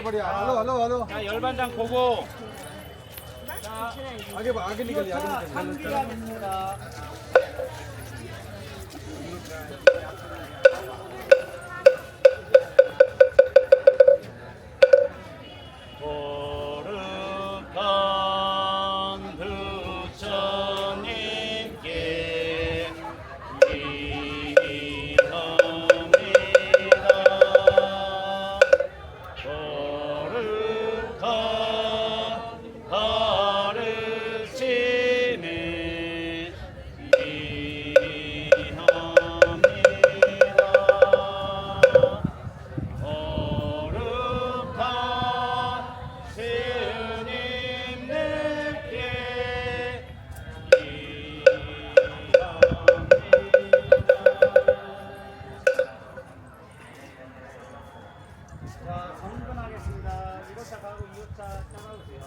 बढ़िया hello hello hello 자, 열반장 보고. आगे निकलिए आगे निकलिए 상기하겠습니다. 거룩한 부처님께 기도합니다. 거룩한 가르침에 기도합니다. 거룩한 스님들께 기도합니다. 자, 정근하겠습니다. 1호차 가고 2호차 따라오세요.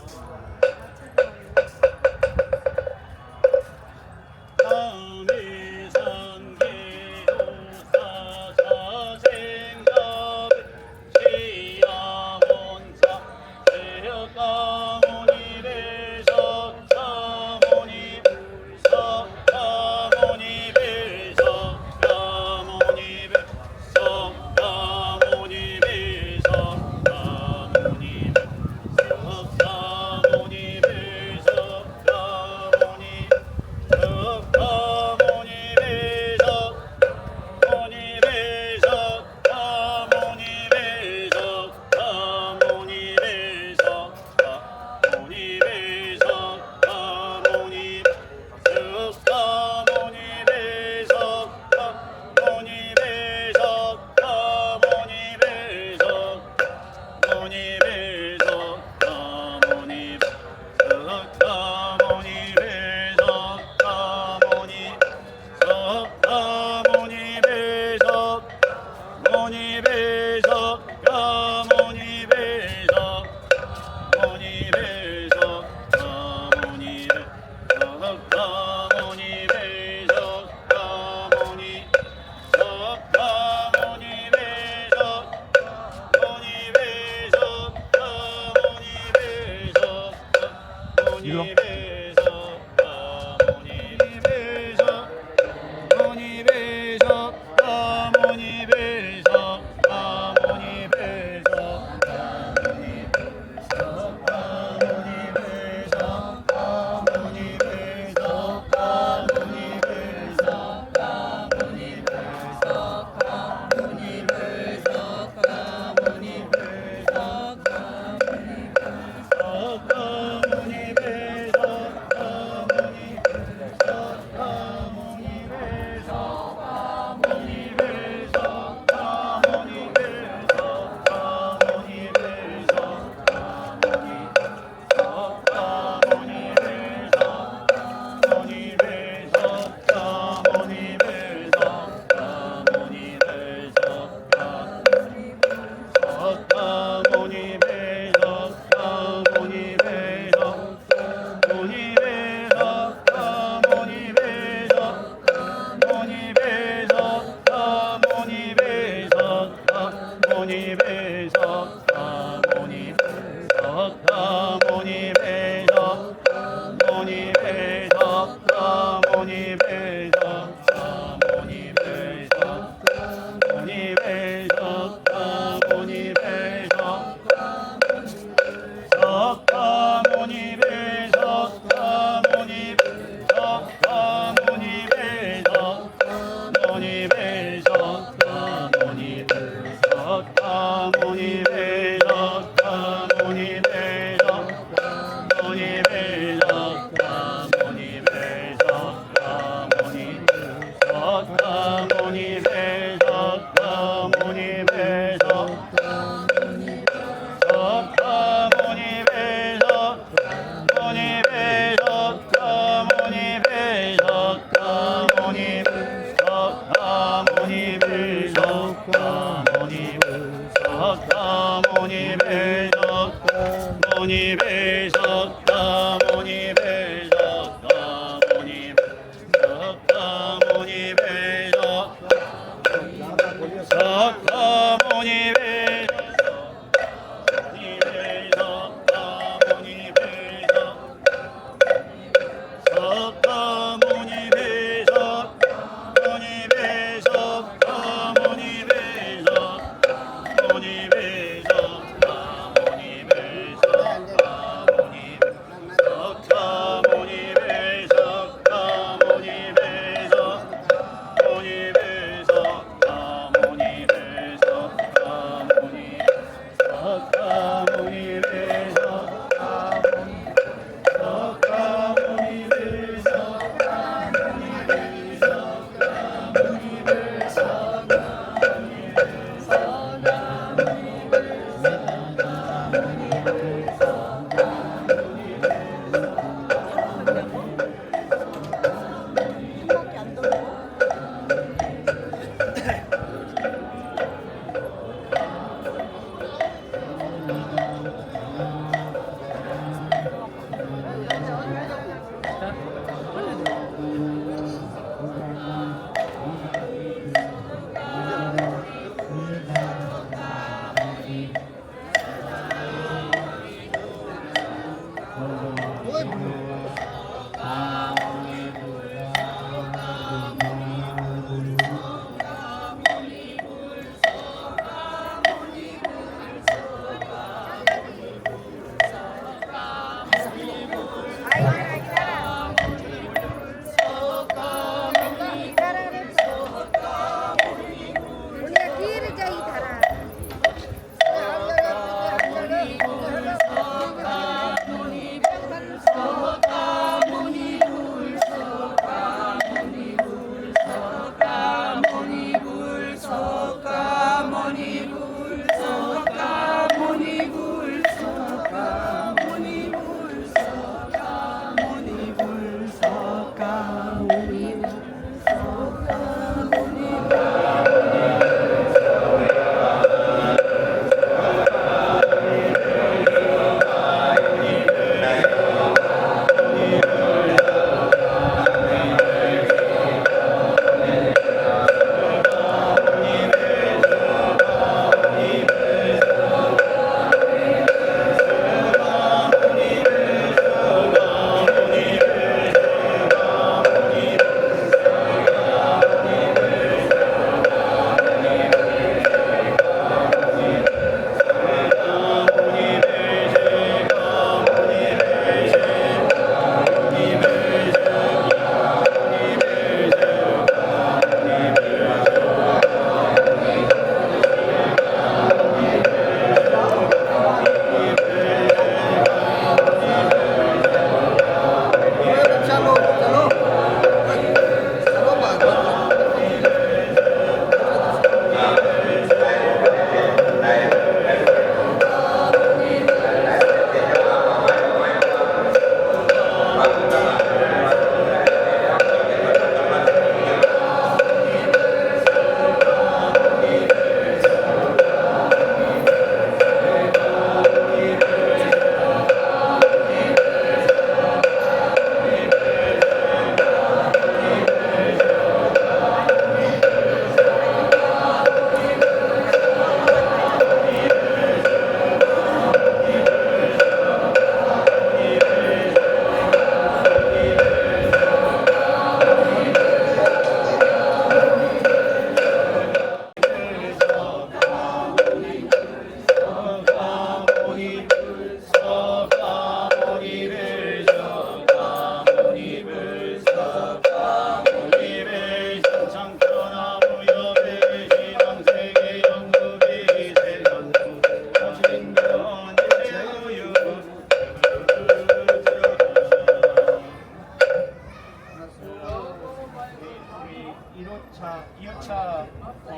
2호차 또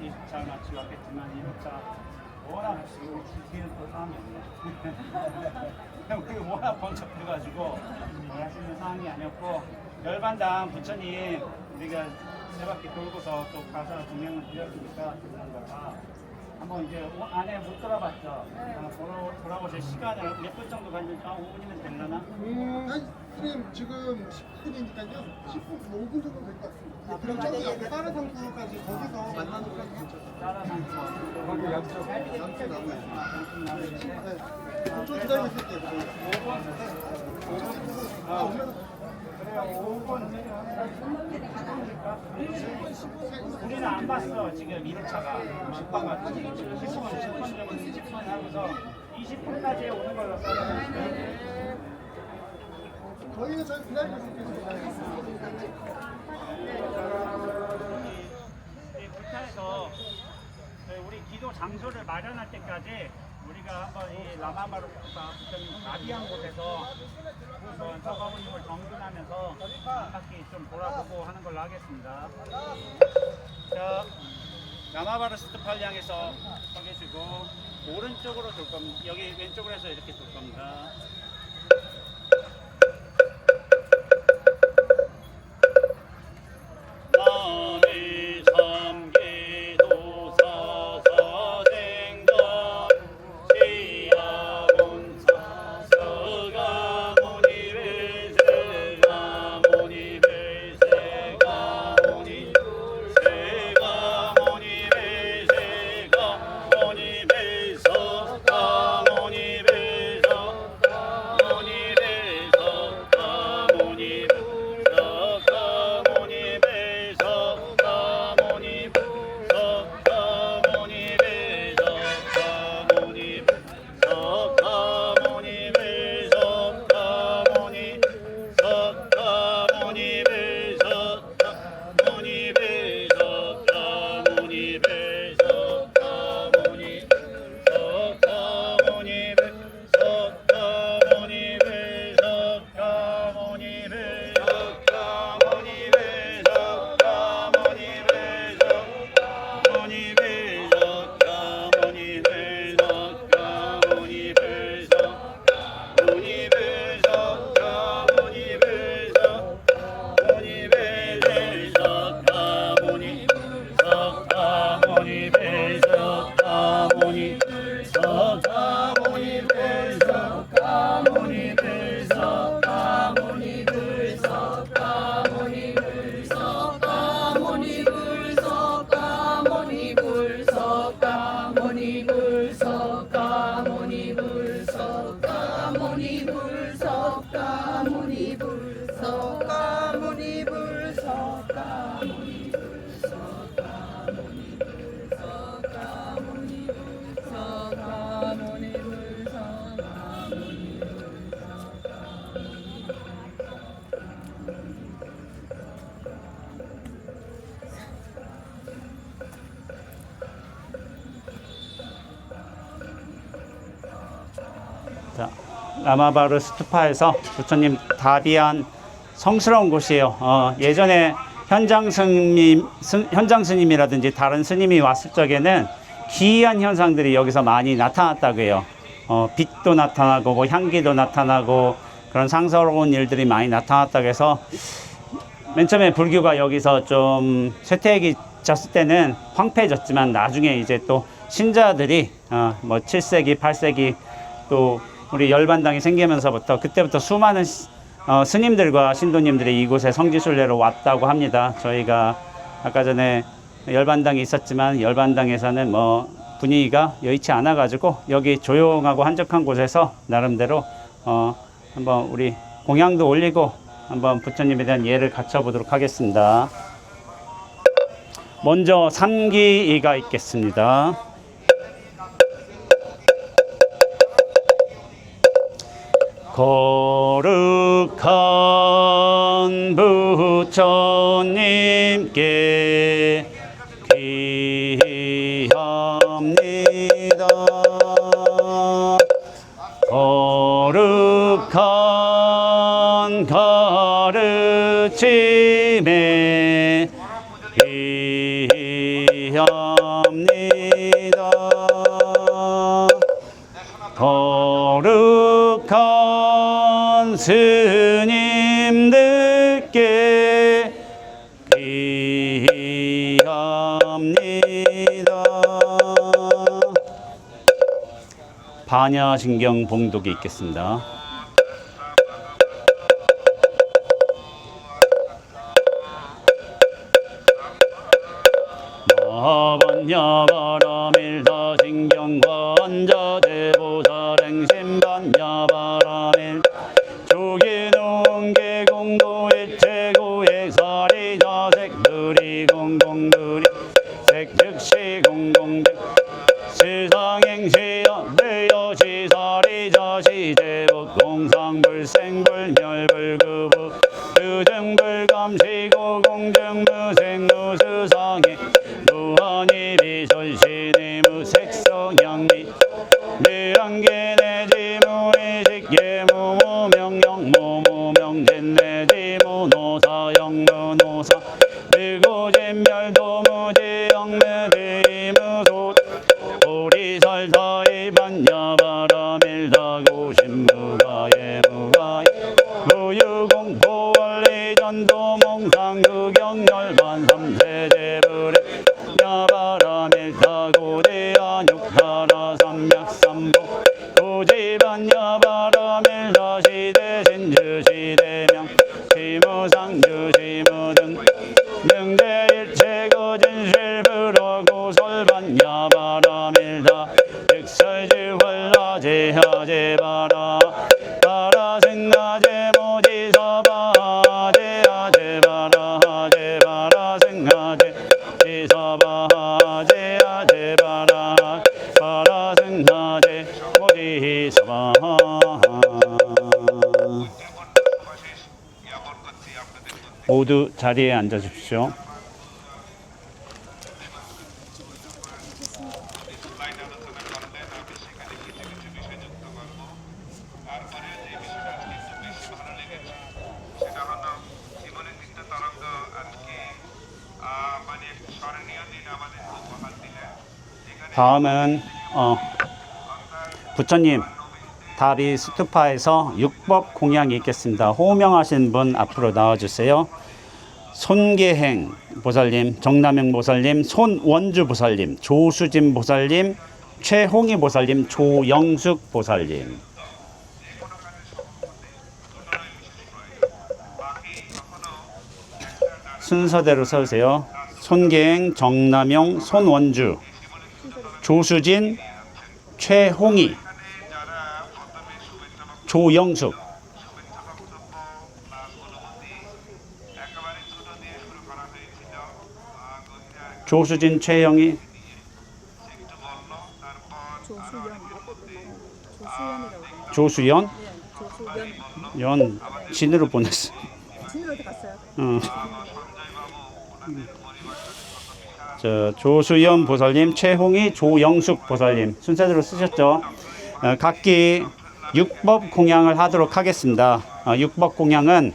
2차 마치 왔겠지만 1호차 워낙 뒤에는 또 사람이 없네. 우리 워낙 번쩍해가지고 할 수 있는 상황이 아니었고 열반당 부처님 우리가 세 바퀴 돌고서 또 가사 2명을 드렸으니까 그런가 한번 이제 안에 못 돌아봤죠. 돌아보실 시간을 몇 분 정도 걸리면 5분이면 되려나? 아니, 선생님 지금 10분이니까요. 10분, 5분 정도 될 것 같습니다. 그럼 저기 옆에 다른 상수까지 거기서 만나는 것까지 괜찮아요. 따라상 거기 양쪽. 양쪽 나무 있습니다. 네. 좀 기다리고 있을게요. 5분. 그래요. 5분. 우리는 안 봤어. 지금 1호차가. 못 봐가지고. 지금 10분 정도 10분 하고서 20분까지 오는 걸로 써요. 저희는 저희 기다리고 있을게요. 이 부타에서 우리 기도 장소를 마련할 때까지 우리가 한번 이 라마마루파 부처님 나비한 곳에서 우선 서가모님을 정근하면서 한 바퀴 좀 돌아보고 하는 걸로 하겠습니다. 자, 라마바르스트팔 향해서 서 계시고 오른쪽으로 돌 겁니다. 여기 왼쪽으로 해서 이렇게 돌 겁니다. 남이 삼기도 사사생각 시야본사 서가모니 베세가모니 베세가모니 세가모니 베세가모니 베서가모니 베서가모니 베서가모니 자, 라마바르 스투파에서 부처님 다비한 성스러운 곳이에요. 예전에 현장 스님이라든지 다른 스님이 왔을 적에는 기이한 현상들이 여기서 많이 나타났다고 해요. 빛도 나타나고 뭐 향기도 나타나고 그런 상스러운 일들이 많이 나타났다고 해서 맨 처음에 불교가 여기서 좀 쇠퇴해졌을 때는 황폐해졌지만 나중에 이제 또 신자들이 뭐 7세기, 8세기 또 우리 열반당이 생기면서부터 그때부터 수많은 스님들과 신도님들이 이곳에 성지순례로 왔다고 합니다. 저희가 아까 전에 열반당이 있었지만 열반당에서는 뭐 분위기가 여의치 않아 가지고 여기 조용하고 한적한 곳에서 나름대로 한번 우리 공양도 올리고 한번 부처님에 대한 예를 갖춰 보도록 하겠습니다. 먼저 삼기가 있겠습니다. 거룩한 부처님께 귀합니다. 거룩한 가르침에 기합니다. 거룩한 스님들께 기합니다. 반야신경 봉독이 있겠습니다. 반야바라밀다신경관자대보살행심반야바라밀 조기농계공도액체고액사리자색누리공공누리 색즉시공공즉 시상행시연배여시사리자시제복공상불생불멸불구부 유증불감시고공증무생무수상해 무한이비설신의 무색성향미 내랑계내지무의식예무무명영무무명진내지무노사영무노사 미고진멸도무지영무비무소 오리살다이반야바라밀다고신무가예무가예 무유공포원리전도몽상극영열반삼세제불에 야바라밀다고대안육하라삼맥삼보 고지반야바라밀다시대신주시대명 시무상주시무등 능대일체거진실불어고설반야바라밀다 득설주월라제하제바라 바라생하제모지서바제하제바라하제바라생하제 지서바하제하제바라 바라생하제 모지서바. 모두 자리에 앉아 주십시오. 다음은 부처님 다비 스투파에서 육법 공양이 있겠습니다. 호명하신 분 앞으로 나와주세요. 손계행 보살님, 정남영 보살님, 손원주 보살님, 조수진 보살님, 최홍희 보살님, 조영숙 보살님. 순서대로 서주세요. 손계행, 정남용, 손원주, 조수진, 최홍희, 조영숙. 조수진, 최영희, 조수연, 연 진으로 보냈어. 진으로 갔어요. 조수연 보살님, 최홍희, 조영숙 보살님 순서대로 쓰셨죠? 각기 육법 공양을 하도록 하겠습니다. 육법 공양은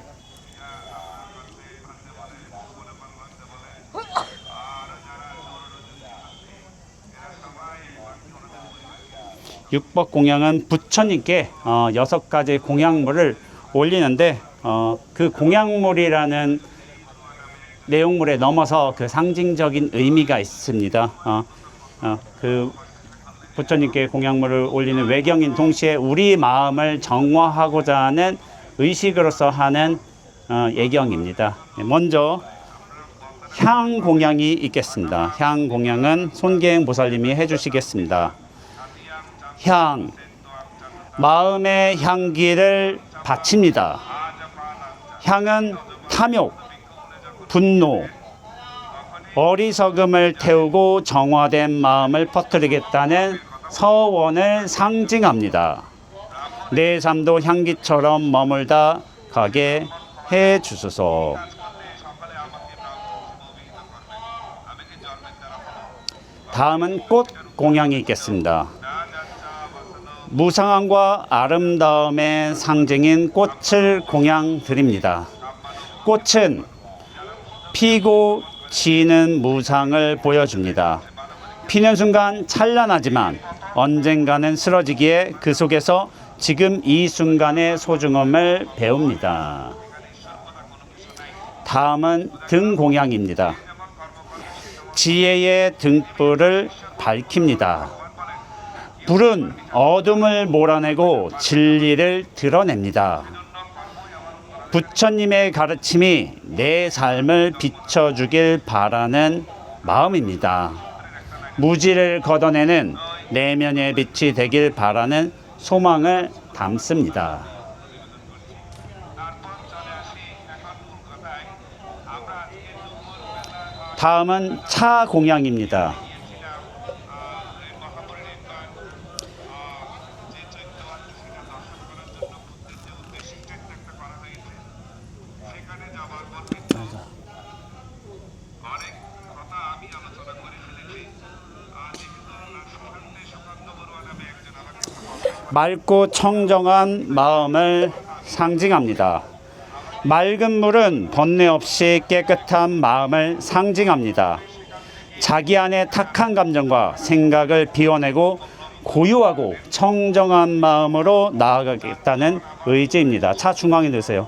부처님께 6가지 공양물을 올리는데 그 공양물이라는 내용물에 넘어서 그 상징적인 의미가 있습니다. 그 부처님께 공양물을 올리는 외경인 동시에 우리 마음을 정화하고자 하는 의식으로서 하는 예경입니다. 먼저 향 공양이 있겠습니다. 향 공양은 손계행 보살님이 해주시겠습니다. 향, 마음의 향기를 바칩니다. 향은 탐욕, 분노, 어리석음을 태우고 정화된 마음을 퍼뜨리겠다는 서원을 상징합니다. 내 삶도 향기처럼 머물다 가게 해 주소서. 다음은 꽃 공양이 있겠습니다. 무상함과 아름다움의 상징인 꽃을 공양 드립니다. 꽃은 피고 지는 무상을 보여줍니다. 피는 순간 찬란하지만 언젠가는 쓰러지기에 그 속에서 지금 이 순간의 소중함을 배웁니다. 다음은 등공양입니다. 지혜의 등불을 밝힙니다. 불은 어둠을 몰아내고 진리를 드러냅니다. 부처님의 가르침이 내 삶을 비춰주길 바라는 마음입니다. 무지를 걷어내는 내면의 빛이 되길 바라는 소망을 담습니다. 다음은 차 공양입니다. 맑고 청정한 마음을 상징합니다. 맑은 물은 번뇌 없이 깨끗한 마음을 상징합니다. 자기 안의 탁한 감정과 생각을 비워내고 고요하고 청정한 마음으로 나아가겠다는 의지입니다. 차 중앙에 넣으세요.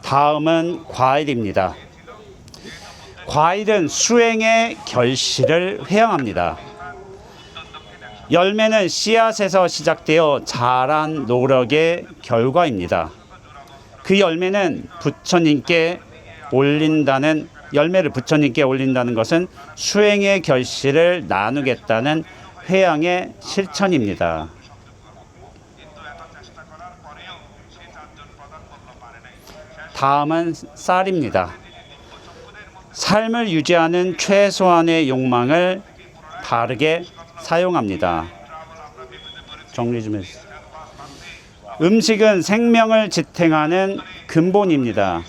다음은 과일입니다. 과일은 수행의 결실을 회양합니다. 열매는 씨앗에서 시작되어 자란 노력의 결과입니다. 그 열매를 부처님께 올린다는 것은 수행의 결실을 나누겠다는 회양의 실천입니다. 다음은 쌀입니다. 삶을 유지하는 최소한의 욕망을 바르게 사용합니다. 정리 좀 해주세요. 음식은 생명을 지탱하는 근본입니다.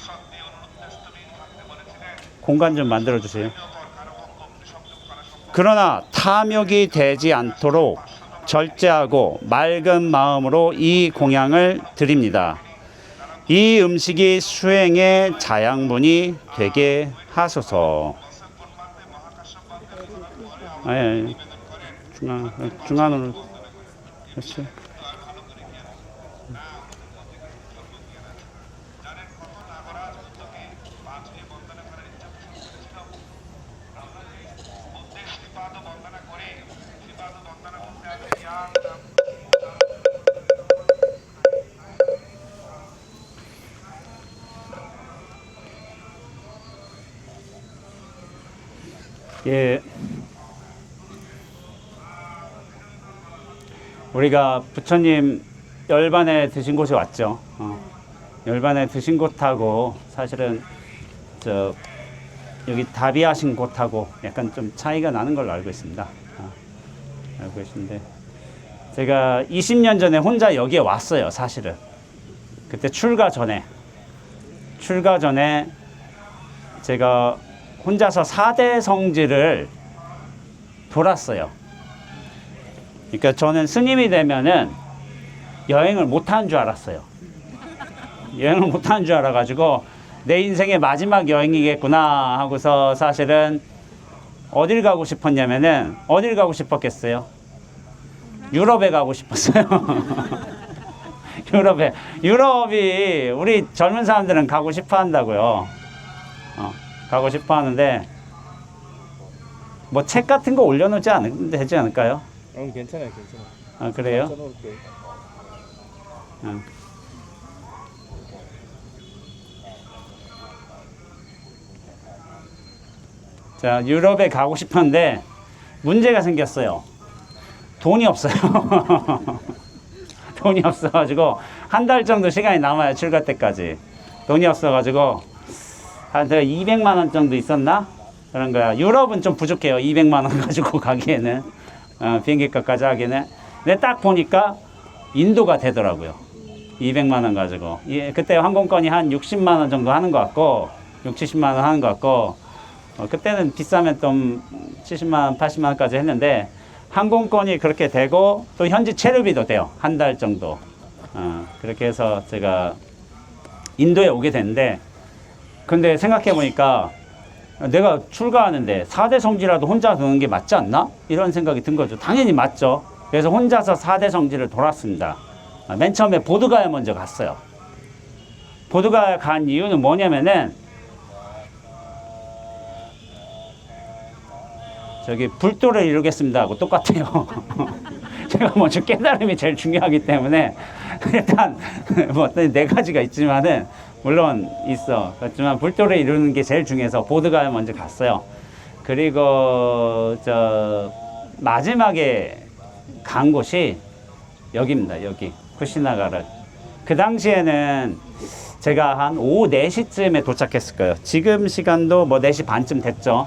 공간 좀 만들어주세요. 그러나 탐욕이 되지 않도록 절제하고 맑은 마음으로 이 공양을 드립니다. 이 음식이 수행의 자양분이 되게 하소서. 중간으로 그렇지. 예, 우리가 부처님 열반에 드신 곳에 왔죠. 열반에 드신 곳하고 사실은 여기 답이하신 곳하고 약간 좀 차이가 나는 걸로 알고 있습니다. 알고 계신데 제가 20년 전에 혼자 여기에 왔어요. 사실은 그때 출가 전에 제가 혼자서 4대 성지를 돌았어요. 그러니까 저는 스님이 되면은 여행을 못하는 줄 알았어요. 여행을 못하는 줄 알아가지고 내 인생의 마지막 여행이겠구나 하고서 사실은 어딜 가고 싶었냐면은 어딜 가고 싶었겠어요? 유럽에 가고 싶었어요. 유럽이 우리 젊은 사람들은 가고 싶어 한다고요. 가고 싶어 하는데 뭐 책 같은 거 올려놓지 되지 않을까요? 괜찮아요. 아, 그래요? 자, 유럽에 가고 싶었는데 문제가 생겼어요. 돈이 없어요. 돈이 없어가지고 한 달 정도 시간이 남아요. 출가 때까지. 돈이 없어가지고 한 200만 원 정도 있었나? 그런 거야. 유럽은 좀 부족해요. 200만 원 가지고 가기에는. 비행기값까지 하기에는. 근데 딱 보니까 인도가 되더라고요. 200만 원 가지고. 예, 그때 항공권이 한 60만 원 정도 하는 것 같고, 70만 원 하는 것 같고, 그때는 비싸면 좀 70만 원, 80만 원까지 했는데, 항공권이 그렇게 되고 또 현지 체류비도 돼요. 한 달 정도. 그렇게 해서 제가 인도에 오게 됐는데, 근데 생각해 보니까 내가 출가하는데 4대 성지라도 혼자 도는 게 맞지 않나? 이런 생각이 든 거죠. 당연히 맞죠. 그래서 혼자서 4대 성지를 돌았습니다. 맨 처음에 보드가에 먼저 갔어요. 보드가에 간 이유는 뭐냐면은 저기 불도를 이루겠습니다 하고 똑같아요. 제가 먼저 깨달음이 제일 중요하기 때문에 일단 뭐 네 가지가 있지만은 물론 있어. 그렇지만 불도를 이루는 게 제일 중요해서 보드가에 먼저 갔어요. 그리고 저 마지막에 간 곳이 여기입니다. 여기 쿠시나가를. 그 당시에는 제가 한 오후 4시쯤에 도착했을 거예요. 지금 시간도 뭐 4시 반쯤 됐죠.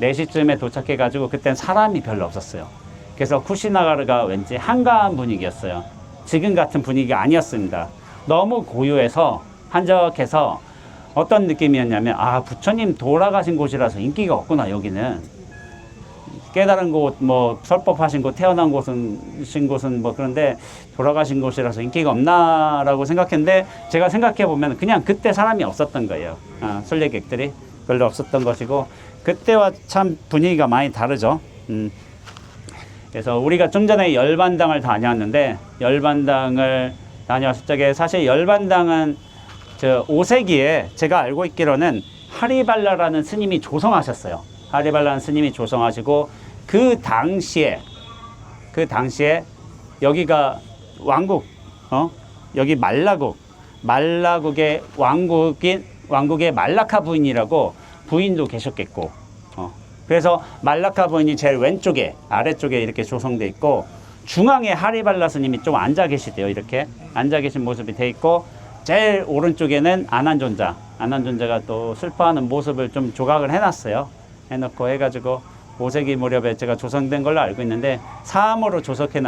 4시쯤에 도착해가지고 그땐 사람이 별로 없었어요. 그래서 쿠시나가르가 왠지 한가한 분위기였어요. 지금 같은 분위기가 아니었습니다. 너무 고요해서 한적해서 어떤 느낌이었냐면, 아, 부처님 돌아가신 곳이라서 인기가 없구나. 여기는 깨달은 곳, 뭐 설법하신 곳, 태어난 곳은 뭐 그런데 돌아가신 곳이라서 인기가 없나라고 생각했는데, 제가 생각해 보면 그냥 그때 사람이 없었던 거예요. 순례객들이 별로 없었던 것이고, 그때와 참 분위기가 많이 다르죠. 그래서 우리가 좀 전에 열반당을 다녀왔는데, 열반당을 다녀왔을 적에 사실 열반당은 저 5세기에 제가 알고 있기로는 하리발라라는 스님이 조성하셨어요. 하리발라는 스님이 조성하시고, 그 당시에 여기가 왕국, 여기 말라국의 왕국의 말라카 부인이라고 부인도 계셨겠고, 그래서 말라카 부인이 제일 왼쪽에, 아래쪽에 이렇게 조성돼 있고, 중앙에 하리발라 스님이 좀 앉아 계시대요. 이렇게 앉아 계신 모습이 돼 있고, 제일 오른쪽에는 아난존자가 또 슬퍼하는 모습을 좀 조각을 해놨어요. 해놓고 해가지고 5세기 무렵에 제가 조성된 걸로 알고 있는데, 사암으로 조성해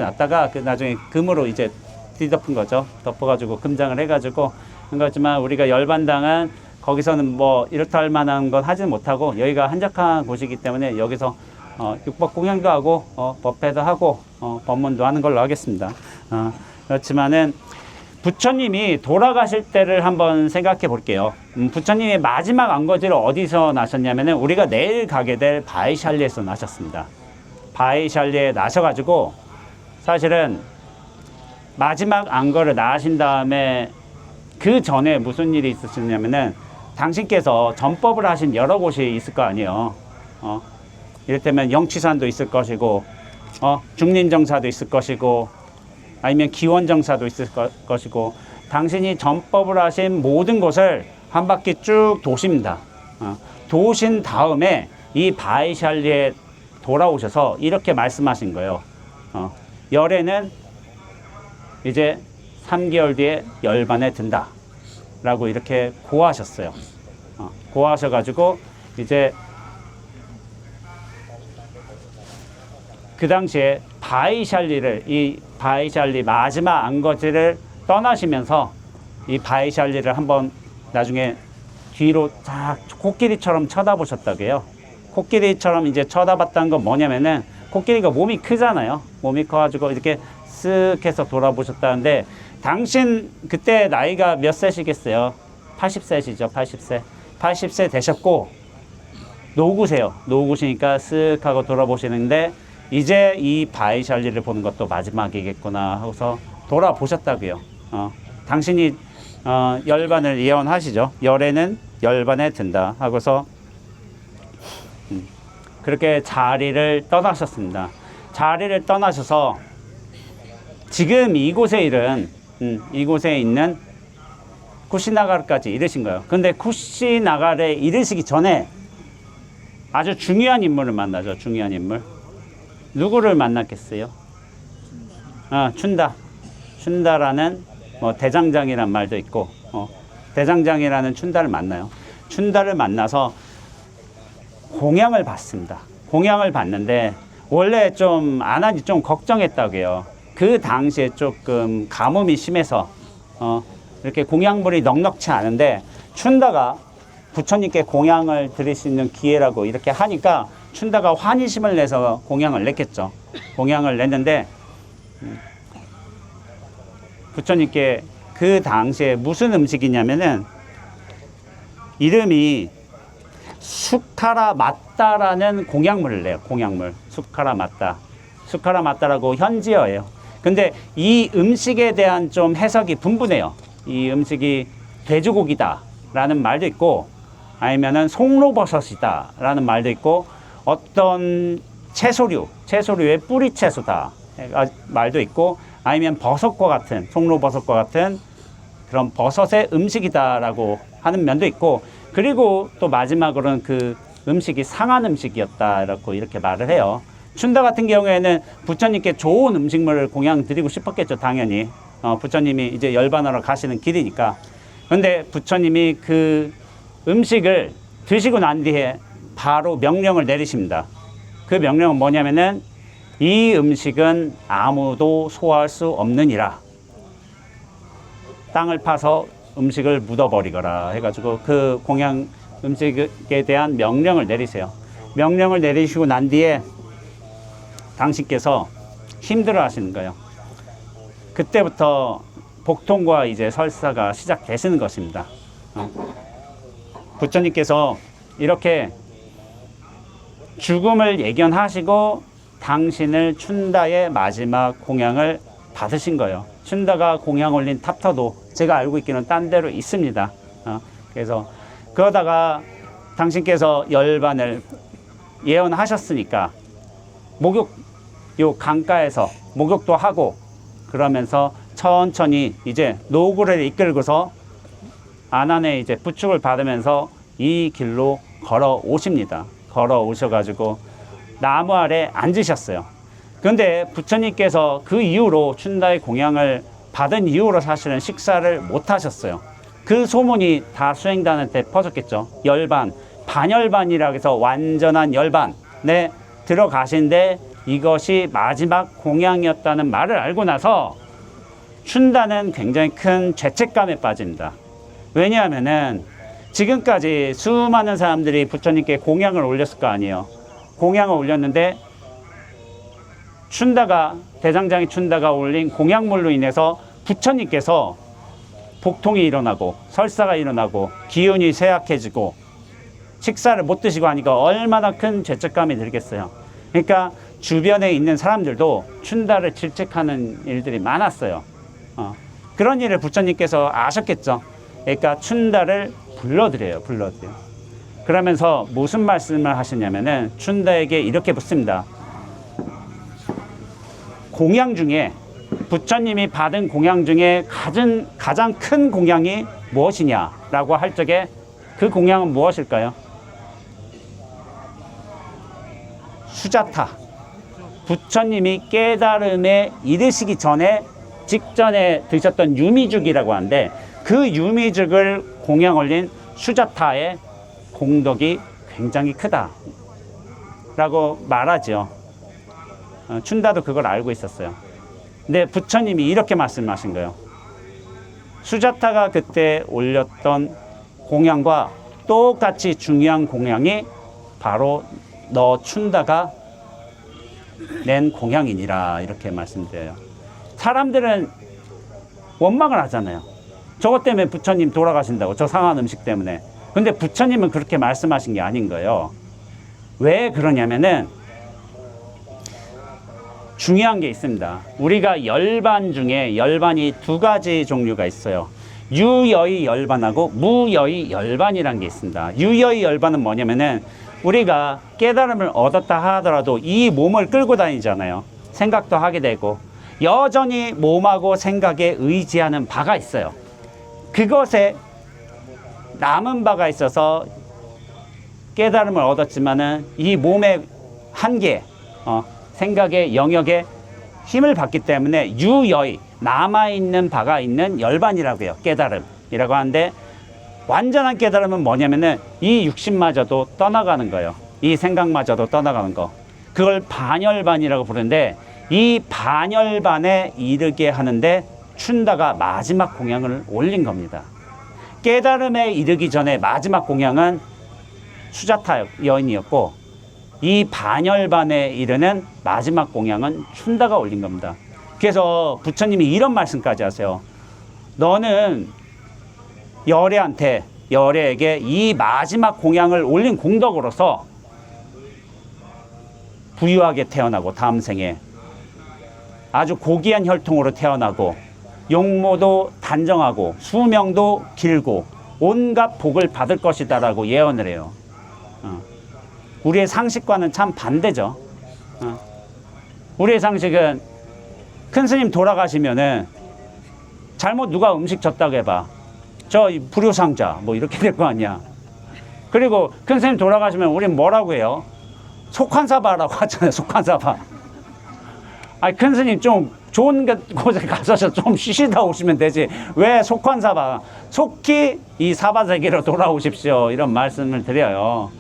놨다가 그 나중에 금으로 이제 뒤덮은 거죠. 덮어가지고 금장을 해가지고 한 거지만, 우리가 열반당은 거기서는 뭐 이렇다 할 만한 건 하지 못하고, 여기가 한적한 곳이기 때문에 여기서 육법 공연도 하고 법회도 하고 법문도 하는 걸로 하겠습니다. 그렇지만은 부처님이 돌아가실 때를 한번 생각해 볼게요. 부처님의 마지막 안거지를 어디서 나셨냐면은, 우리가 내일 가게 될 바이샬리에서 나셨습니다. 바이샬리에 나셔가지고, 사실은 마지막 안거를 나으신 다음에 그 전에 무슨 일이 있으셨냐면은, 당신께서 전법을 하신 여러 곳이 있을 거 아니에요. 이를테면 영취산도 있을 것이고, 중림정사도 있을 것이고, 아니면 기원정사도 있을 것이고, 당신이 전법을 하신 모든 곳을 한 바퀴 쭉 도십니다. 도신 다음에 이 바이샬리에 돌아오셔서 이렇게 말씀하신 거예요. 열애는 이제 3개월 뒤에 열반에 든다 라고 이렇게 고하셨어요. 고하셔가지고 이제 그 당시에 이 바이샬리 마지막 안거지를 떠나시면서 이 바이샬리를 한번 나중에 뒤로 딱 코끼리처럼 쳐다보셨다고 해요. 코끼리처럼 이제 쳐다봤다는 건 뭐냐면은, 코끼리가 몸이 크잖아요. 몸이 커가지고 이렇게 쓱 해서 돌아보셨다는데, 당신 그때 나이가 몇 세시겠어요? 80세시죠. 80세 되셨고 노구세요. 노구시니까 쓱 하고 돌아보시는데, 이제 이 바이샬리를 보는 것도 마지막이겠구나 하고서 돌아보셨다고요. 당신이 열반을 예언하시죠. 열애는 열반에 든다 하고서 그렇게 자리를 떠나셨습니다. 자리를 떠나셔서 지금 이곳에 있는 쿠시나가르까지 이르신 거예요. 근데 쿠시나가르에 이르시기 전에 아주 중요한 인물을 만나죠. 중요한 인물. 누구를 만났겠어요? 춘다라는 뭐 대장장이란 말도 있고, 대장장이라는 춘다를 만나요. 춘다를 만나서 공양을 받습니다. 공양을 받는데, 원래 좀 아난이 좀 걱정했다고 해요. 그 당시에 조금 가뭄이 심해서 이렇게 공양물이 넉넉치 않은데, 춘다가 부처님께 공양을 드릴 수 있는 기회라고 이렇게 하니까 춘다가 환희심을 내서 공양을 냈겠죠. 공양을 냈는데 부처님께 그 당시에 무슨 음식이냐면은 이름이 수카라 맞다라는 공약물을 내요. 공약물. 수카라 맞다. 수카라 맞다라고 현지어예요. 근데 이 음식에 대한 좀 해석이 분분해요. 이 음식이 돼지고기다 라는 말도 있고 아니면은 송로버섯이다 라는 말도 있고 어떤 채소류의 뿌리 채소다 말도 있고 아니면 버섯과 같은 송로버섯과 같은 그런 버섯의 음식이다라고 하는 면도 있고 그리고 또 마지막으로는 그 음식이 상한 음식이었다라고 이렇게 말을 해요. 춘다 같은 경우에는 부처님께 좋은 음식물을 공양 드리고 싶었겠죠, 당연히. 부처님이 이제 열반하러 가시는 길이니까. 그런데 부처님이 그 음식을 드시고 난 뒤에 바로 명령을 내리십니다. 그 명령은 뭐냐면은 이 음식은 아무도 소화할 수 없느니라. 땅을 파서 음식을 묻어버리거라 해가지고 그 공양 음식에 대한 명령을 내리세요. 명령을 내리시고 난 뒤에 당신께서 힘들어 하시는 거예요. 그때부터 복통과 이제 설사가 시작되시는 것입니다. 부처님께서 이렇게 죽음을 예견하시고 당신을 춘다의 마지막 공양을 받으신 거예요. 춘다가 공양 올린 탑터도 제가 알고 있기는 딴 데로 있습니다. 그래서 그러다가 당신께서 열반을 예언하셨으니까 요 강가에서 목욕도 하고 그러면서 천천히 이제 노구를 이끌고서 안안에 이제 부축을 받으면서 이 길로 걸어 오십니다. 걸어 오셔가지고 나무 아래 앉으셨어요. 그런데 부처님께서 그 이후로 춘다의 공양을 받은 이후로 사실은 식사를 못 하셨어요. 그 소문이 다 수행단한테 퍼졌겠죠. 열반, 반열반이라고 해서 완전한 열반에 들어가신데 이것이 마지막 공양이었다는 말을 알고 나서 춘다는 굉장히 큰 죄책감에 빠집니다. 왜냐하면은 지금까지 수많은 사람들이 부처님께 공양을 올렸을 거 아니에요. 공양을 올렸는데 춘다가 대장장이 춘다가 올린 공양물로 인해서 부처님께서 복통이 일어나고 설사가 일어나고 기운이 쇠약해지고 식사를 못 드시고 하니까 얼마나 큰 죄책감이 들겠어요. 그러니까 주변에 있는 사람들도 춘다를 질책하는 일들이 많았어요. 그런 일을 부처님께서 아셨겠죠. 그러니까 춘다를 불러드려요. 그러면서 무슨 말씀을 하시냐면은 춘다에게 이렇게 묻습니다. 공양 중에 부처님이 받은 공양 중에 가장 큰 공양이 무엇이냐라고 할 적에 그 공양은 무엇일까요? 수자타. 부처님이 깨달음에 이르시기 직전에 드셨던 유미죽이라고 하는데 그 유미죽을 공양 올린 수자타의 공덕이 굉장히 크다라고 말하죠. 춘다도 그걸 알고 있었어요. 근데 부처님이 이렇게 말씀하신 거예요. 수자타가 그때 올렸던 공양과 똑같이 중요한 공양이 바로 너 춘다가 낸 공양이니라 이렇게 말씀드려요. 사람들은 원망을 하잖아요. 저것 때문에 부처님 돌아가신다고, 저 상한 음식 때문에. 근데 부처님은 그렇게 말씀하신 게 아닌 거예요. 왜 그러냐면은 중요한 게 있습니다. 우리가 열반 중에 열반이 두 가지 종류가 있어요. 유여의 열반하고 무여의 열반이라는 게 있습니다. 유여의 열반은 뭐냐면은 우리가 깨달음을 얻었다 하더라도 이 몸을 끌고 다니잖아요. 생각도 하게 되고 여전히 몸하고 생각에 의지하는 바가 있어요. 그것에 남은 바가 있어서 깨달음을 얻었지만은 이 몸의 한계, 생각의 영역에 힘을 받기 때문에 유여의 남아있는 바가 있는 열반이라고 해요. 깨달음이라고 하는데 완전한 깨달음은 뭐냐면은 이 육신마저도 떠나가는 거예요. 이 생각마저도 떠나가는 거. 그걸 반열반이라고 부르는데 이 반열반에 이르게 하는데 춘다가 마지막 공양을 올린 겁니다. 깨달음에 이르기 전에 마지막 공양은 수자타 여인이었고 이 반열반에 이르는 마지막 공양은 춘다가 올린 겁니다. 그래서 부처님이 이런 말씀까지 하세요. 너는 열애에게 이 마지막 공양을 올린 공덕으로서 부유하게 태어나고 다음 생에 아주 고귀한 혈통으로 태어나고 용모도 단정하고 수명도 길고 온갖 복을 받을 것이다 라고 예언을 해요. 우리의 상식과는 참 반대죠. 우리의 상식은 큰 스님 돌아가시면은 잘못 누가 음식 줬다고 해봐. 저 불효상자 뭐 이렇게 될 거 아니야. 그리고 큰 스님 돌아가시면 우린 뭐라고 해요? 속환사바라고 하잖아요. 속환사바. 아니 큰 스님 좀 좋은 곳에 가서 좀 쉬시다 오시면 되지. 왜 속환사바? 속히 이 사바세계로 돌아오십시오. 이런 말씀을 드려요.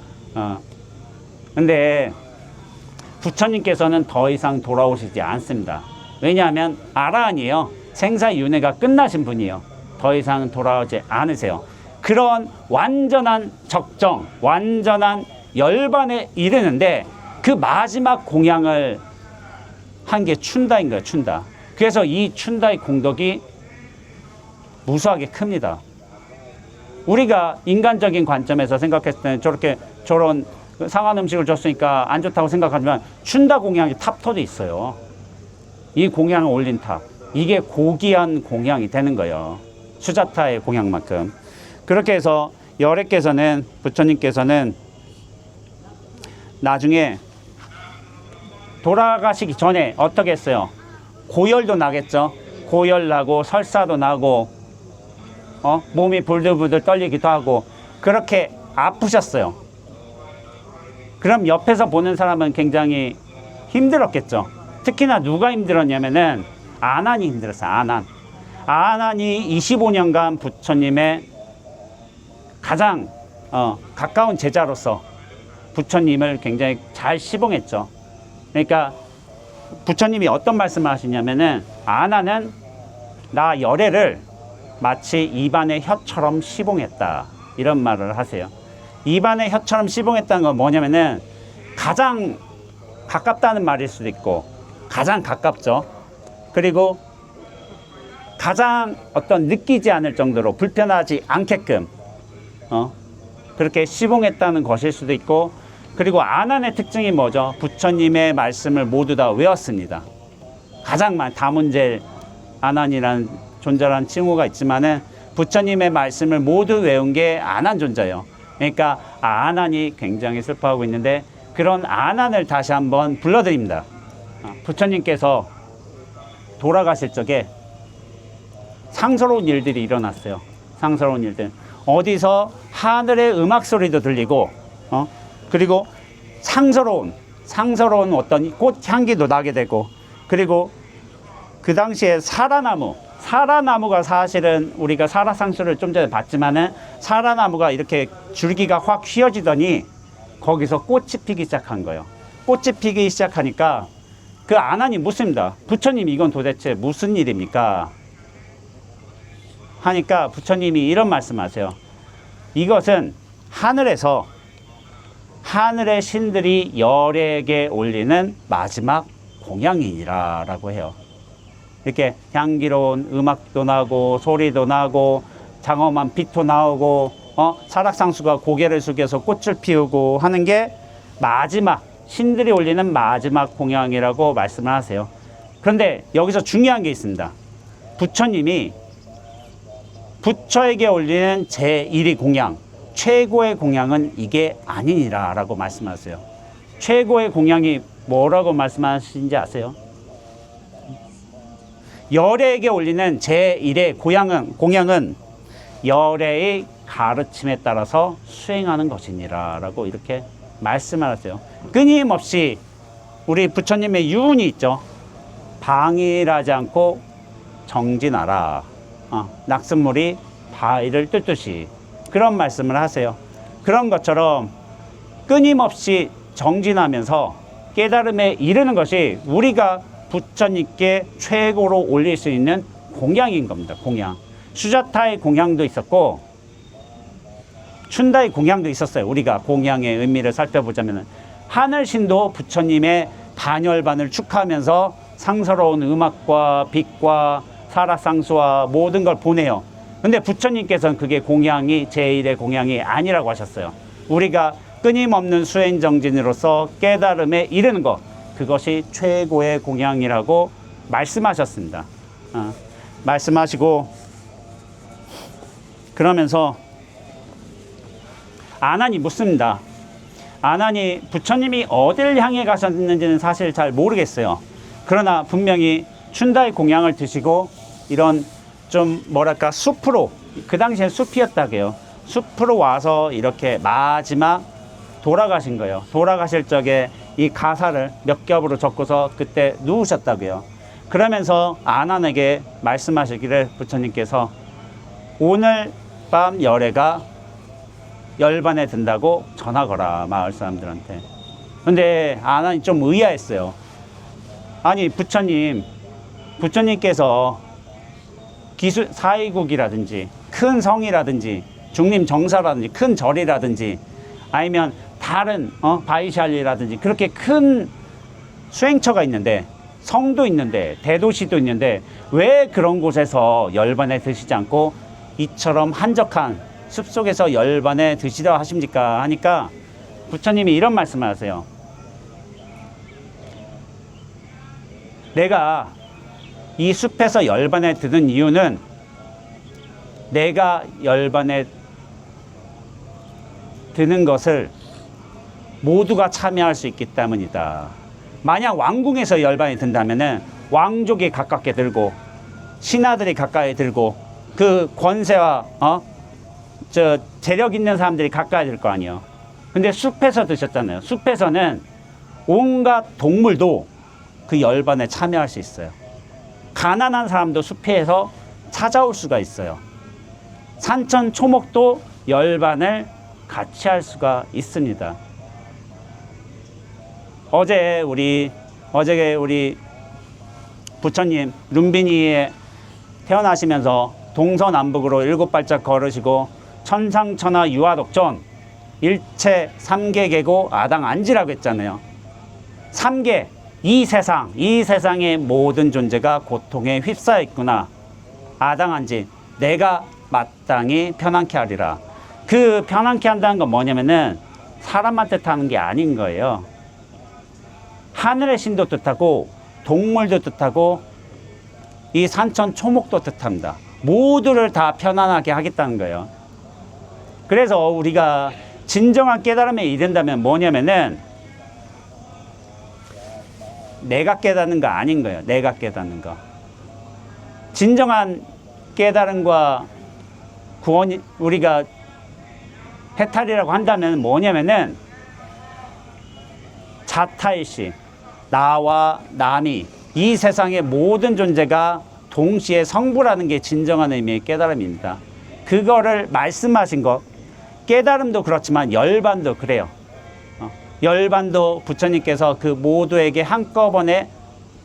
근데 부처님께서는 더 이상 돌아오시지 않습니다. 왜냐하면 아라한이에요. 생사윤회가 끝나신 분이에요. 더 이상 돌아오지 않으세요. 그런 완전한 적정, 완전한 열반에 이르는데 그 마지막 공양을 한 게 춘다인 거예요. 춘다. 그래서 이 춘다의 공덕이 무수하게 큽니다. 우리가 인간적인 관점에서 생각했을 때는 저런 상한 음식을 줬으니까 안 좋다고 생각하지만 춘다 공양이 탑터도 있어요. 이 공양을 올린 탑. 이게 고귀한 공양이 되는 거예요. 수자타의 공양만큼. 그렇게 해서 열애께서는 부처님께서는 나중에 돌아가시기 전에 어떻게 했어요? 고열도 나겠죠. 고열 나고 설사도 나고 몸이 불들불들 떨리기도 하고 그렇게 아프셨어요. 그럼 옆에서 보는 사람은 굉장히 힘들었겠죠. 특히나 누가 힘들었냐면은 아난이 힘들었어요. 아난이 25년간 부처님의 가장 가까운 제자로서 부처님을 굉장히 잘 시봉했죠. 그러니까 부처님이 어떤 말씀을 하시냐면은 아난은 나 열애를 마치 입안의 혀처럼 시봉했다. 이런 말을 하세요. 입안의 혀처럼 시봉했다는 건 뭐냐면은 가장 가깝다는 말일 수도 있고 가장 가깝죠. 그리고 가장 어떤 느끼지 않을 정도로 불편하지 않게끔 그렇게 시봉했다는 것일 수도 있고 그리고 아난의 특징이 뭐죠? 부처님의 말씀을 모두 다 외웠습니다. 가장 다문제 아난이라는 존재라는 칭호가 있지만은 부처님의 말씀을 모두 외운 게 아난 존재예요. 그러니까 아난이 굉장히 슬퍼하고 있는데 그런 아난을 다시 한번 불러드립니다. 부처님께서 돌아가실 적에 상스러운 일들이 일어났어요. 상스러운 일들. 어디서 하늘의 음악 소리도 들리고 그리고 상스러운 어떤 꽃 향기도 나게 되고 그리고 그 당시에 사라나무가 사실은 우리가 사라상수를 좀 전에 봤지만은 사라나무가 이렇게 줄기가 확 휘어지더니 거기서 꽃이 피기 시작한 거예요. 꽃이 피기 시작하니까 그 아난이 묻습니다. 부처님 이건 도대체 무슨 일입니까? 하니까 부처님이 이런 말씀하세요. 이것은 하늘의 신들이 열에게 올리는 마지막 공양이니라 라고 해요. 이렇게 향기로운 음악도 나고 소리도 나고 장엄한 빛도 나오고 사락상수가 고개를 숙여서 꽃을 피우고 하는 게 마지막 신들이 올리는 마지막 공양이라고 말씀을 하세요. 그런데 여기서 중요한 게 있습니다. 부처님이 부처에게 올리는 제1위 공양, 최고의 공양은 이게 아니니라 라고 말씀하세요. 최고의 공양이 뭐라고 말씀하시는지 아세요? 열애에게 올리는 제1의 공양은 열애의 가르침에 따라서 수행하는 것이니라 라고 이렇게 말씀을 하세요. 끊임없이 우리 부처님의 유언이 있죠. 방일하지 않고 정진하라. 낙숫물이 바위를 뚫듯이 그런 말씀을 하세요. 그런 것처럼 끊임없이 정진하면서 깨달음에 이르는 것이 우리가 부처님께 최고로 올릴 수 있는 공양인 겁니다. 공양. 수자타의 공양도 있었고 춘다의 공양도 있었어요. 우리가 공양의 의미를 살펴보자면 하늘신도 부처님의 반열반을 축하하면서 상서로운 음악과 빛과 살아상수와 모든 걸 보내요. 근데 부처님께서는 그게 공양이 제1의 공양이 아니라고 하셨어요. 우리가 끊임없는 수행정진으로서 깨달음에 이르는 것, 그것이 최고의 공양이라고 말씀하셨습니다. 말씀하시고 그러면서 아난이 묻습니다. 아난이 부처님이 어딜 향해 가셨는지는 사실 잘 모르겠어요. 그러나 분명히 춘다의 공양을 드시고 이런 좀 뭐랄까 숲으로, 그 당시엔 숲이었다고 해요. 숲으로 와서 이렇게 마지막 돌아가신 거예요. 돌아가실 적에 이 가사를 몇 겹으로 적고서 그때 누우셨다고 해요. 그러면서 아난에게 말씀하시기를 부처님께서 오늘 밤 열애가 열반에 든다고 전하거라, 마을 사람들한테. 근데 아난이 좀 의아했어요. 아니 부처님께서 사의국이라든지 큰 성이라든지 중림 정사라든지 큰 절이라든지 아니면 다른 바이샬리라든지 그렇게 큰 수행처가 있는데, 성도 있는데, 대도시도 있는데 왜 그런 곳에서 열반에 드시지 않고 이처럼 한적한 숲속에서 열반에 드시려 하십니까? 하니까 부처님이 이런 말씀을 하세요. 내가 이 숲에서 열반에 드는 이유는 내가 열반에 드는 것을 모두가 참여할 수 있기 때문이다. 만약 왕궁에서 열반이 든다면은 왕족이 가깝게 들고 신하들이 가까이 들고 그 권세와 재력 있는 사람들이 가까이 들 거 아니에요. 근데 숲에서 드셨잖아요. 숲에서는 온갖 동물도 그 열반에 참여할 수 있어요. 가난한 사람도 숲에서 찾아올 수가 있어요. 산천 초목도 열반을 같이 할 수가 있습니다. 어제 우리 부처님 룸비니에 태어나시면서 동서남북으로 7발짝 걸으시고 천상천하 유아독전 일체 삼계계고 아당안지라고 했잖아요. 삼계, 이 세상의 모든 존재가 고통에 휩싸여 있구나. 아당안지, 내가 마땅히 편안케 하리라. 그 편안케 한다는 건 뭐냐면은 사람한테 타는 게 아닌 거예요. 하늘의 신도 뜻하고 동물도 뜻하고 이 산천 초목도 뜻합니다. 모두를 다 편안하게 하겠다는 거예요. 그래서 우리가 진정한 깨달음에 이른다면 뭐냐면은 내가 깨닫는 거 아닌 거예요. 내가 깨닫는 거. 진정한 깨달음과 구원이 우리가 해탈이라고 한다면 뭐냐면은 자타일시, 나와 남이, 이 세상의 모든 존재가 동시에 성부라는 게 진정한 의미의 깨달음입니다. 그거를 말씀하신 것, 깨달음도 그렇지만 열반도 그래요. 열반도 부처님께서 그 모두에게 한꺼번에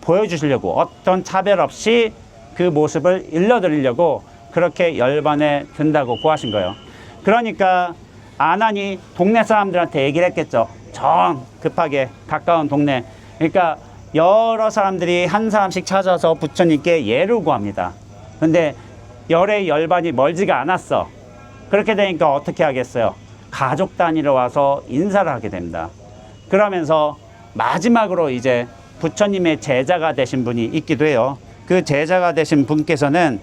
보여주시려고 어떤 차별 없이 그 모습을 일러드리려고 그렇게 열반에 든다고 구하신 거예요. 그러니까 아난이 동네 사람들한테 얘기를 했겠죠. 정 급하게 가까운 동네. 그러니까 여러 사람들이 한 사람씩 찾아서 부처님께 예를 구합니다. 근데 열의 열반이 멀지가 않았어. 그렇게 되니까 어떻게 하겠어요? 가족 단위로 와서 인사를 하게 됩니다. 그러면서 마지막으로 이제 부처님의 제자가 되신 분이 있기도 해요. 그 제자가 되신 분께서는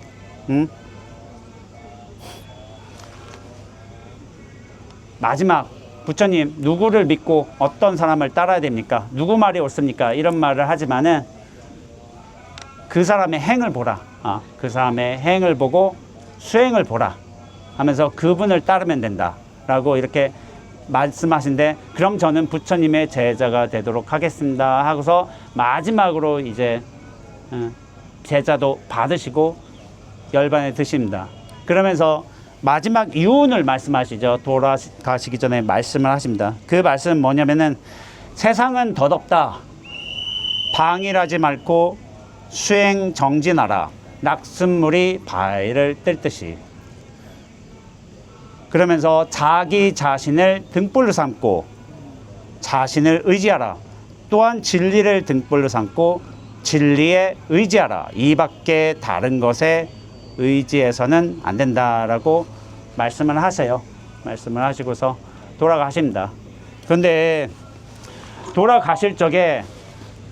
마지막 부처님 누구를 믿고 어떤 사람을 따라야 됩니까? 누구 말이 옳습니까? 이런 말을 하지만은 그 사람의 행을 보라. 그 사람의 행을 보고 수행을 보라 하면서 그분을 따르면 된다 라고 이렇게 말씀하신데, 그럼 저는 부처님의 제자가 되도록 하겠습니다 하고서 마지막으로 이제 제자도 받으시고 열반에 드십니다. 그러면서 마지막 유언을 말씀하시죠. 돌아가시기 전에 말씀을 하십니다. 그 말씀은 뭐냐면은 세상은 덧없다. 방일하지 말고 수행 정진하라. 낙숫물이 바위를 뜰듯이. 그러면서 자기 자신을 등불로 삼고 자신을 의지하라. 또한 진리를 등불로 삼고 진리에 의지하라. 이밖에 다른 것에 의지해서는 안 된다라고 말씀을 하세요. 말씀을 하시고서 돌아가십니다. 그런데 돌아가실 적에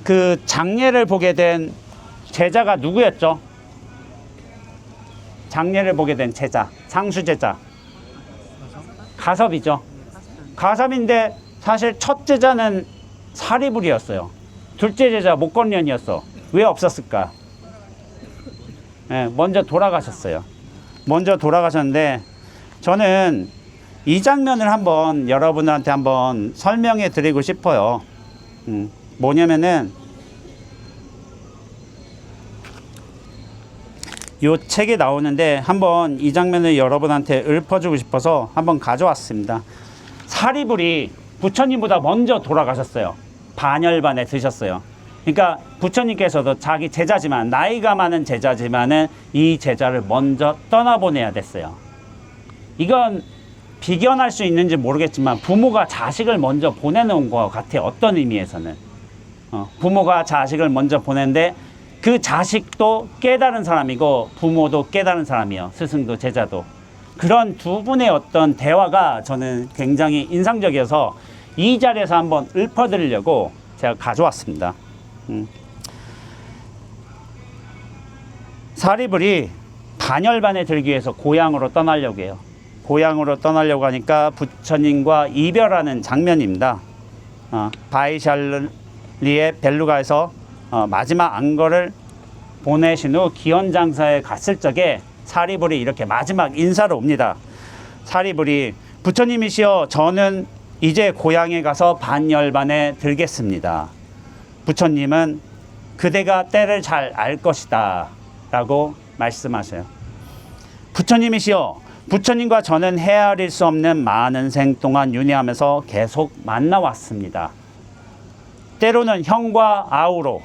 그 장례를 보게 된 제자가 누구였죠? 장례를 보게 된 제자, 상수제자. 가섭이죠. 가섭인데 사실 첫 제자는 사리불이었어요. 둘째 제자 목건련이었어. 왜 없었을까? 네, 먼저 돌아가셨어요. 먼저 돌아가셨는데 저는 이 장면을 한번 여러분들한테 한번 설명해 드리고 싶어요. 뭐냐면은 요 책에 나오는데 한번 이 장면을 여러분한테 읊어주고 싶어서 한번 가져왔습니다. 사리불이 부처님보다 먼저 돌아가셨어요. 반열반에 드셨어요. 그러니까 부처님께서도 자기 제자지만 나이가 많은 제자지만은 이 제자를 먼저 떠나보내야 됐어요. 이건 비견할 수 있는지 모르겠지만 부모가 자식을 먼저 보내놓은 것 같아요. 어떤 의미에서는 부모가 자식을 먼저 보내는데 그 자식도 깨달은 사람이고 부모도 깨달은 사람이에요. 스승도 제자도. 그런 두 분의 어떤 대화가 저는 굉장히 인상적이어서 이 자리에서 한번 읊어드리려고 제가 가져왔습니다. 사리불이 반열반에 들기 위해서 고향으로 떠나려고 해요. 고향으로 떠나려고 하니까 부처님과 이별하는 장면입니다. 바이샬리의 벨루가에서 마지막 안거를 보내신 후 기원장사에 갔을 적에 사리불이 이렇게 마지막 인사를 옵니다. 사리불이 부처님이시여 저는 이제 고향에 가서 반열반에 들겠습니다. 부처님은 그대가 때를 잘 알 것이다 라고 말씀하셔요. 부처님이시여 부처님과 저는 헤아릴 수 없는 많은 생 동안 윤회하면서 계속 만나왔습니다. 때로는 형과 아우로,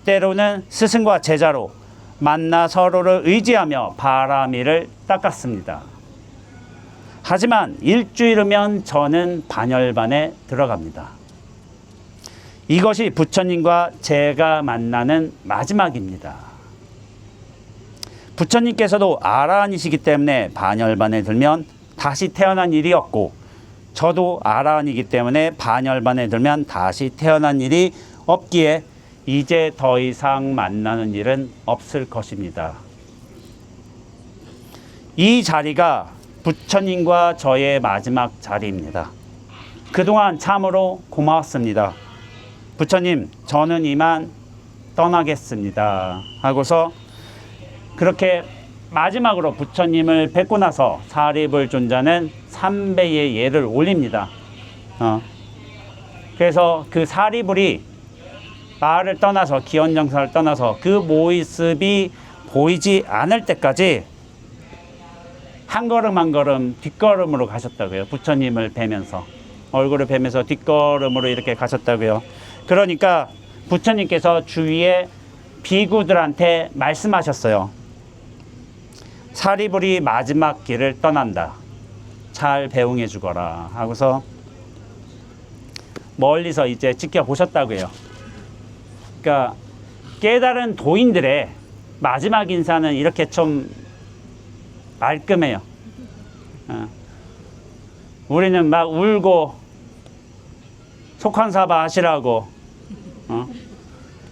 때로는 스승과 제자로 만나 서로를 의지하며 바라미를 닦았습니다. 하지만 일주일 후면 저는 반열반에 들어갑니다. 이것이 부처님과 제가 만나는 마지막입니다. 부처님께서도 아라한이시기 때문에 반열반에 들면 다시 태어난 일이 없고 저도 아라한이기 때문에 반열반에 들면 다시 태어난 일이 없기에 이제 더 이상 만나는 일은 없을 것입니다. 이 자리가 부처님과 저의 마지막 자리입니다. 그동안 참으로 고마웠습니다. 부처님, 저는 이만 떠나겠습니다. 하고서 그렇게 마지막으로 부처님을 뵙고 나서 사리불 존자는 3배의 예를 올립니다. 그래서 그 사리불이 마을을 떠나서 기원정사를 떠나서 그 모습이 보이지 않을 때까지 한 걸음 한 걸음 뒷걸음으로 가셨다고요. 부처님을 뵈면서 얼굴을 뵈면서 뒷걸음으로 이렇게 가셨다고요. 그러니까 부처님께서 주위에 비구들한테 말씀하셨어요. 사리불이 마지막 길을 떠난다. 잘 배웅해 주거라 하고서 멀리서 이제 지켜보셨다고요. 그러니까 깨달은 도인들의 마지막 인사는 이렇게 좀 말끔해요. 우리는 막 울고 속환사바 하시라고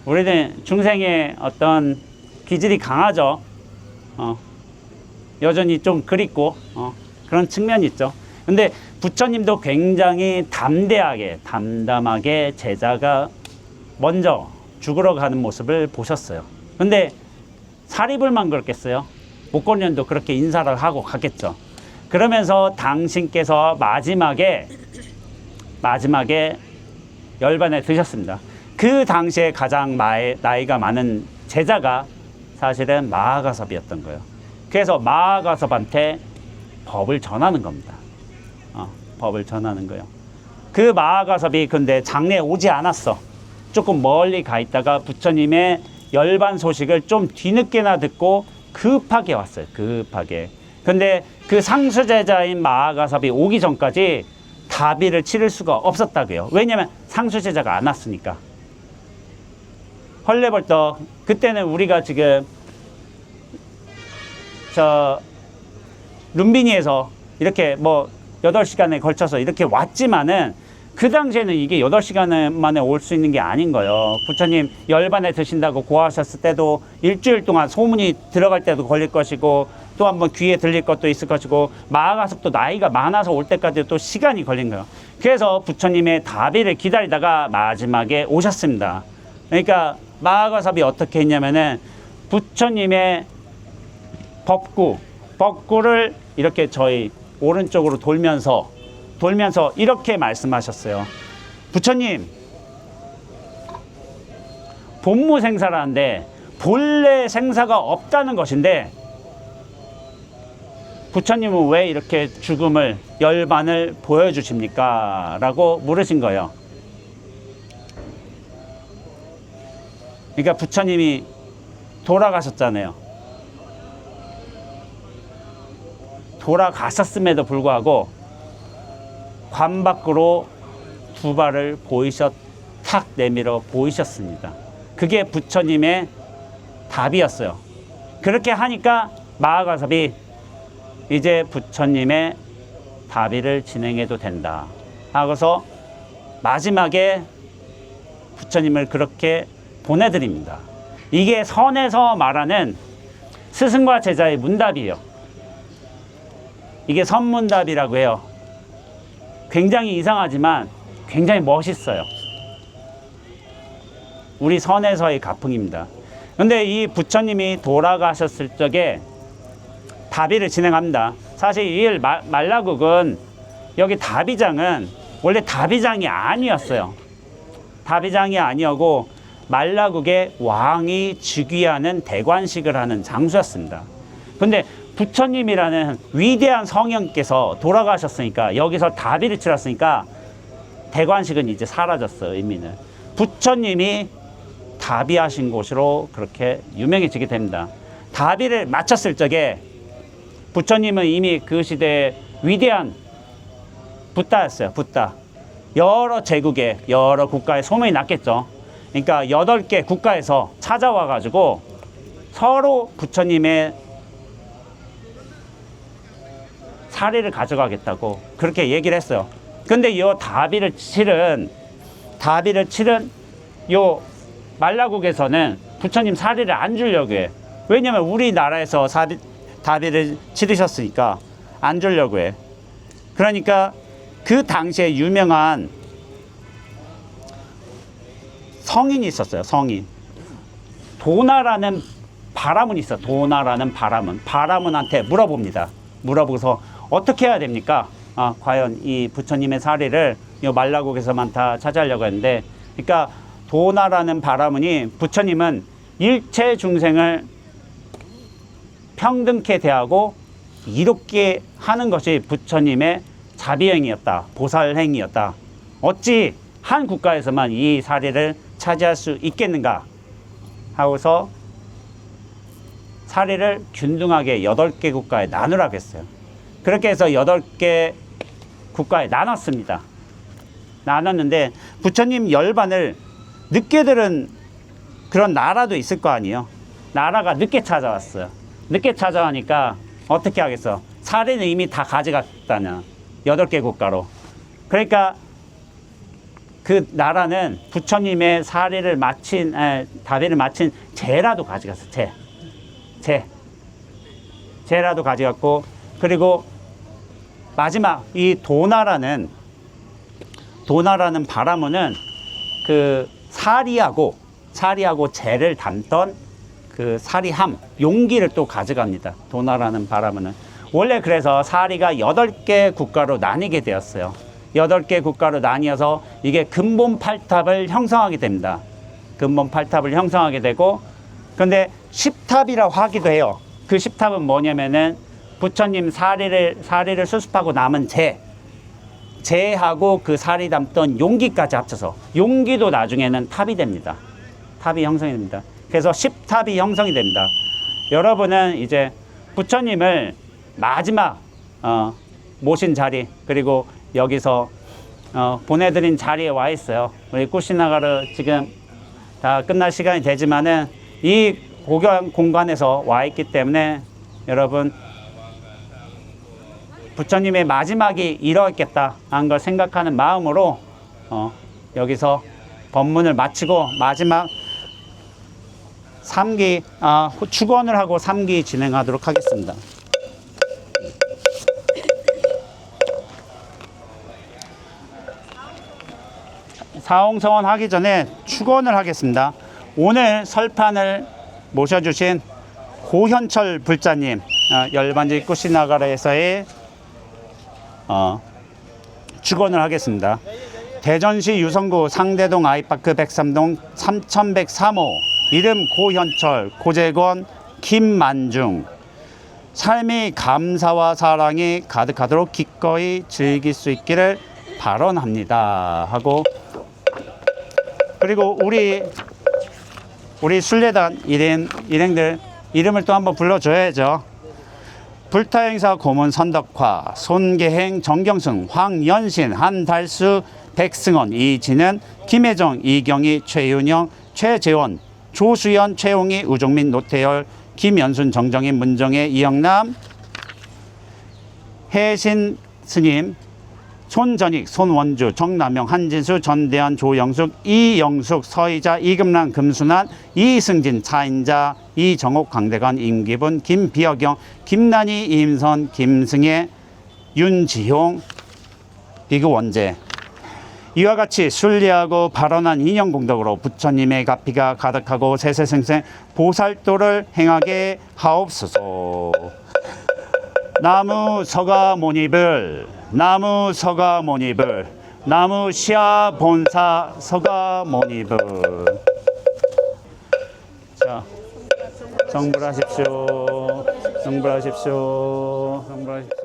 우리는 중생의 어떤 기질이 강하죠. 여전히 좀 그립고 그런 측면이 있죠. 근데 부처님도 굉장히 담담하게 제자가 먼저 죽으러 가는 모습을 보셨어요. 근데 사리불만 그렇겠어요? 목건련도 그렇게 인사를 하고 갔겠죠. 그러면서 당신께서 마지막에 열반에 드셨습니다. 그 당시에 가장 나이가 많은 제자가 사실은 마하가섭이었던 거예요. 그래서 마하가섭한테 법을 전하는 겁니다. 법을 전하는 거예요. 그 마하가섭이 근데 장례에 오지 않았어. 조금 멀리 가 있다가 부처님의 열반 소식을 좀 뒤늦게나 듣고 급하게 왔어요. 급하게. 근데 그 상수제자인 마하가섭이 오기 전까지 다비를 치를 수가 없었다고요. 왜냐면 상수제자가 안 왔으니까. 헐레벌떡 그때는 우리가 지금 저 룸비니에서 이렇게 뭐 8시간에 걸쳐서 이렇게 왔지만은 그 당시에는 이게 8시간 만에 올 수 있는 게 아닌 거예요. 부처님 열반에 드신다고 고하셨을 때도 일주일 동안 소문이 들어갈 때도 걸릴 것이고 또 한번 귀에 들릴 것도 있을 것이고 마하가섭도 나이가 많아서 올 때까지 또 시간이 걸린 거예요. 그래서 부처님의 다비를 기다리다가 마지막에 오셨습니다. 그러니까 마하가섭이 어떻게 했냐면은 부처님의 법구를 이렇게 저희 오른쪽으로 돌면서 이렇게 말씀하셨어요. 부처님, 본무 생사라는데 본래 생사가 없다는 것인데 부처님은 왜 이렇게 죽음을 열반을 보여주십니까? 라고 물으신 거예요. 그러니까 부처님이 돌아가셨잖아요. 돌아가셨음에도 불구하고 관 밖으로 두 발을 탁 내밀어 보이셨습니다. 그게 부처님의 답이었어요. 그렇게 하니까 마하가섭이 이제 부처님의 다비를 진행해도 된다 하고서 마지막에 부처님을 그렇게 보내드립니다. 이게 선에서 말하는 스승과 제자의 문답이에요. 이게 선문답이라고 해요. 굉장히 이상하지만 굉장히 멋있어요. 우리 선에서의 가풍입니다. 근데 이 부처님이 돌아가셨을 적에 다비를 진행합니다. 사실 이 말라국은 여기 다비장은 원래 다비장이 아니었어요. 다비장이 아니었고 말라국의 왕이 즉위하는 대관식을 하는 장소였습니다. 근데 부처님이라는 위대한 성령께서 돌아가셨으니까 여기서 다비를 치렀으니까 대관식은 이제 사라졌어요. 의미는 부처님이 다비하신 곳으로 그렇게 유명해지게 됩니다. 다비를 마쳤을 적에 부처님은 이미 그 시대의 위대한 붓다였어요. 붓다. 여러 제국에 여러 국가에 소문이 났겠죠. 그러니까 8개 국가에서 찾아와 가지고 서로 부처님의 사리를 가져가겠다고 그렇게 얘기를 했어요. 근데 이 다비를 치른 요 말라국에서는 부처님 사리를 안 주려고 해. 왜냐면 우리나라에서 다비를 치르셨으니까 안 주려고 해. 그러니까 그 당시에 유명한 성인이 있었어요. 성인. 도나라는 바라문이 있어. 도나라는 바라문한테 물어봅니다. 물어보고서 어떻게 해야 됩니까? 과연 이 부처님의 사리를 이 말라국에서만 다 차지하려고 했는데, 그러니까 도나라는 바라문이 부처님은 일체 중생을 평등케 대하고 이롭게 하는 것이 부처님의 자비행위였다. 보살행위였다. 어찌 한 국가에서만 이 사리를 차지할 수 있겠는가 하고서 사리를 균등하게 8개 국가에 나누라고 했어요. 그렇게 해서 8개 국가에 나눴습니다. 나눴는데 부처님 열반을 늦게 들은 그런 나라도 있을 거 아니에요. 나라가 늦게 찾아왔어요. 늦게 찾아오니까 어떻게 하겠어? 사리는 이미 다 가져갔다냐. 8개 국가로. 그러니까 그 나라는 부처님의 사리를 마친, 다비를 마친 제라도 가져갔어. 제라도 가져갔고, 그리고 마지막 이 도나라는 바라문은 그 사리하고 제를 담던 그 사리함, 용기를 또 가져갑니다. 도나라는 바라문은. 원래 그래서 사리가 8개 국가로 나뉘게 되었어요. 8개 국가로 나뉘어서 이게 근본 8탑을 형성하게 됩니다. 근본 8탑을 형성하게 되고, 그런데 10탑이라고 하기도 해요. 그 10탑은 뭐냐면은 부처님 사리를 수습하고 남은 제하고 그 사리 담던 용기까지 합쳐서, 용기도 나중에는 탑이 됩니다. 탑이 형성이 됩니다. 그래서 10탑이 형성이 됩니다. 여러분은 이제 부처님을 마지막 모신 자리, 그리고 여기서 보내드린 자리에 와 있어요. 우리 꾸시나가를 지금 다 끝날 시간이 되지만은 이 공연 공간에서 와 있기 때문에 여러분 부처님의 마지막이 이렇겠다 하는 걸 생각하는 마음으로 여기서 법문을 마치고 마지막 3기 축원을 하고 3기 진행하도록 하겠습니다. 사홍성원 하기 전에 축원을 하겠습니다. 오늘 설판을 모셔주신 고현철 불자님, 열반지 꾸시나가라에서의 축원을 하겠습니다. 대전시 유성구 상대동 아이파크 103동 3103호 이름 고현철, 고재권, 김만중 삶이 감사와 사랑이 가득하도록 기꺼이 즐길 수 있기를 발언합니다 하고, 그리고 우리 순례단 일행들 이름을 또 한번 불러줘야죠. 불타행사 고문 선덕화, 손계행, 정경승, 황연신, 한달수, 백승원, 이진은, 김혜정, 이경희, 최윤영, 최재원, 조수연, 최홍희, 우종민, 노태열, 김연순, 정정인, 문정혜, 이영남, 혜신 스님, 손전익, 손원주, 정남영, 한진수, 전대한, 조영숙, 이영숙, 서희자, 이금란, 금순환, 이승진, 차인자, 이정옥, 강대관, 임기분, 김비어경, 김난희, 임선, 김승혜, 윤지용, 비구원재. 이와 같이 순리하고 발언한 인연공덕으로 부처님의 가피가 가득하고 세세생생 보살도를 행하게 하옵소서. 나무 서가모니불, 나무 서가모니불, 나무 시아 본사 서가모니불. 자, 정불하십시오. 정불하십시오. 정불하십시오.